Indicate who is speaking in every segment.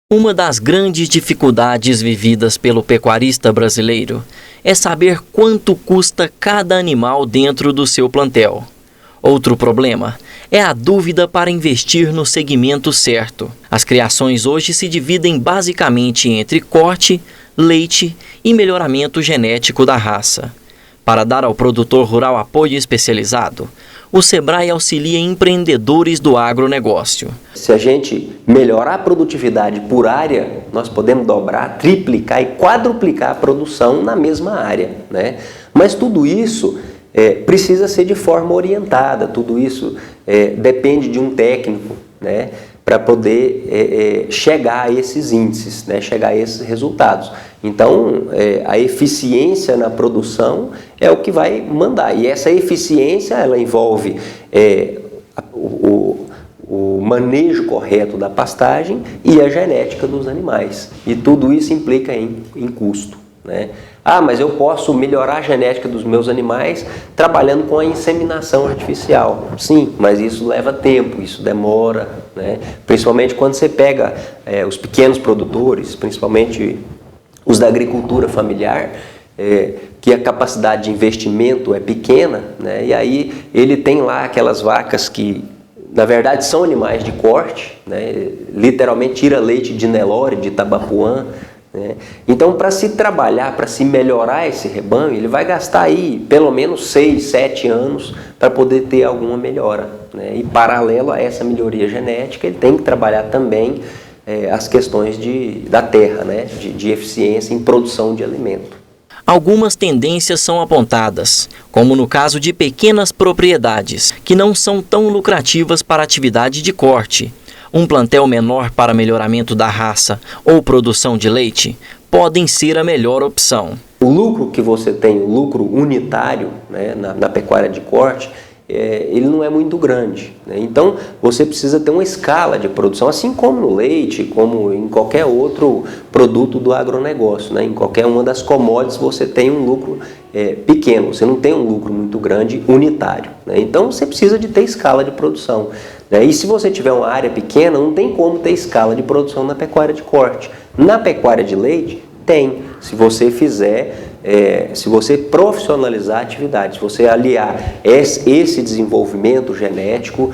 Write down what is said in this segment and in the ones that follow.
Speaker 1: Uma das grandes dificuldades vividas pelo pecuarista brasileiro é saber quanto custa cada animal dentro do seu plantel. Outro problema é a dúvida para investir no segmento certo. As criações hoje se dividem basicamente entre corte, leite e melhoramento genético da raça. Para dar ao produtor rural apoio especializado, o Sebrae auxilia empreendedores do agronegócio.
Speaker 2: Se a gente melhorar a produtividade por área, nós podemos dobrar, triplicar e quadruplicar a produção na mesma área, né? Mas tudo isso precisa ser de forma orientada, tudo isso depende de um técnico, né, para poder chegar a esses índices, né, chegar a esses resultados. Então, a eficiência na produção é o que vai mandar. E essa eficiência, ela envolve o manejo correto da pastagem e a genética dos animais. E tudo isso implica em custo, né? Ah, mas eu posso melhorar a genética dos meus animais trabalhando com a inseminação artificial. Sim, mas isso leva tempo, isso demora, né? Principalmente quando você pega os pequenos produtores, principalmente os da agricultura familiar, que a capacidade de investimento é pequena, né? E aí ele tem lá aquelas vacas que, na verdade, são animais de corte, né? Literalmente tira leite de Nelore, de Tabapuã, né? Então, para se trabalhar, para se melhorar esse rebanho, ele vai gastar aí pelo menos 6, 7 anos para poder ter alguma melhora, né? E paralelo a essa melhoria genética, ele tem que trabalhar também as questões da terra, né? de eficiência em produção de alimento.
Speaker 1: Algumas tendências são apontadas, como no caso de pequenas propriedades, que não são tão lucrativas para a atividade de corte. Um plantel menor para melhoramento da raça ou produção de leite podem ser a melhor opção.
Speaker 2: O lucro que você tem, o lucro unitário, né, na pecuária de corte, ele não é muito grande, né? Então você precisa ter uma escala de produção, assim como no leite, como em qualquer outro produto do agronegócio, né? Em qualquer uma das commodities você tem um lucro pequeno, você não tem um lucro muito grande unitário, né? Então você precisa de ter escala de produção, né? E se você tiver uma área pequena, não tem como ter escala de produção na pecuária de corte. Na pecuária de leite, tem, se você fizer, se você profissionalizar a atividade, se você aliar esse desenvolvimento genético,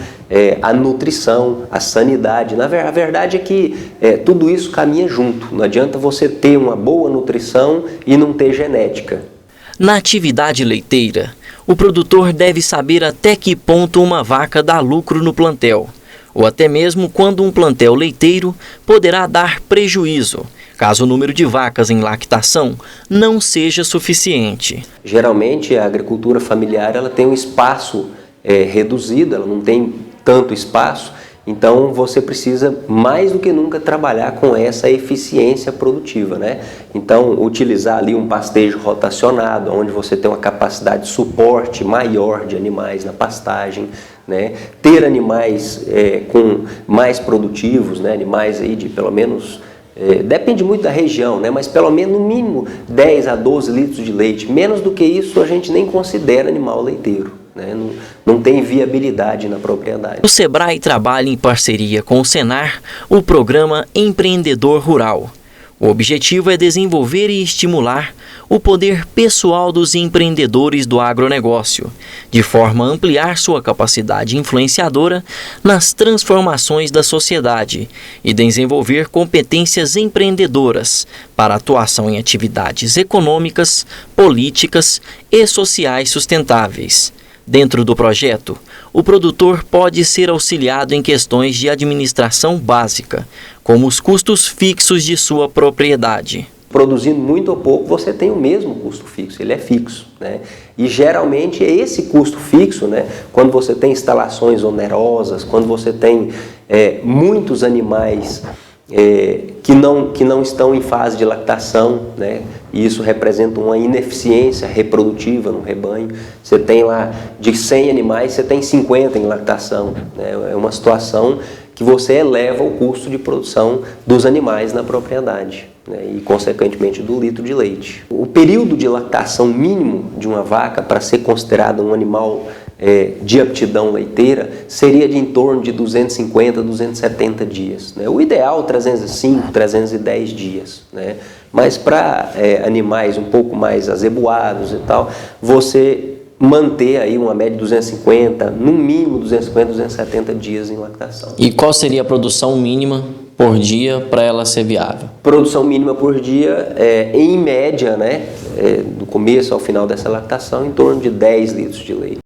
Speaker 2: a nutrição, a sanidade. A verdade é que tudo isso caminha junto. Não adianta você ter uma boa nutrição e não ter genética.
Speaker 1: Na atividade leiteira, o produtor deve saber até que ponto uma vaca dá lucro no plantel, ou até mesmo quando um plantel leiteiro poderá dar prejuízo, caso o número de vacas em lactação não seja suficiente.
Speaker 2: Geralmente a agricultura familiar ela tem um espaço reduzido, ela não tem tanto espaço, então você precisa mais do que nunca trabalhar com essa eficiência produtiva, né? Então utilizar ali um pastejo rotacionado, onde você tem uma capacidade de suporte maior de animais na pastagem, né? Ter animais mais produtivos, né? Animais aí de pelo menos... depende muito da região, né? Mas pelo menos no mínimo 10 a 12 litros de leite. Menos do que isso a gente nem considera animal leiteiro, né? Não tem viabilidade na propriedade.
Speaker 1: O Sebrae trabalha em parceria com o Senar o programa Empreendedor Rural. O objetivo é desenvolver e estimular o poder pessoal dos empreendedores do agronegócio, de forma a ampliar sua capacidade influenciadora nas transformações da sociedade e desenvolver competências empreendedoras para atuação em atividades econômicas, políticas e sociais sustentáveis. Dentro do projeto, o produtor pode ser auxiliado em questões de administração básica, como os custos fixos de sua propriedade.
Speaker 2: Produzindo muito ou pouco, você tem o mesmo custo fixo, ele é fixo, né? E geralmente é esse custo fixo, né? Quando você tem instalações onerosas, quando você tem muitos animais que não estão em fase de lactação, né? E isso representa uma ineficiência reprodutiva no rebanho. Você tem lá de 100 animais, você tem 50 em lactação, né? É uma situação que você eleva o custo de produção dos animais na propriedade, né? E consequentemente do litro de leite. O período de lactação mínimo de uma vaca para ser considerado um animal de aptidão leiteira seria de em torno de 250 a 270 dias. Né? O ideal, 305, 310 dias. Né? Mas para animais um pouco mais azeboados e tal, você manter aí uma média de 250, no mínimo 250, 270 dias em lactação.
Speaker 1: E qual seria a produção mínima por dia para ela ser viável?
Speaker 2: Produção mínima por dia, em média, né, do começo ao final dessa lactação, em torno de 10 litros de leite.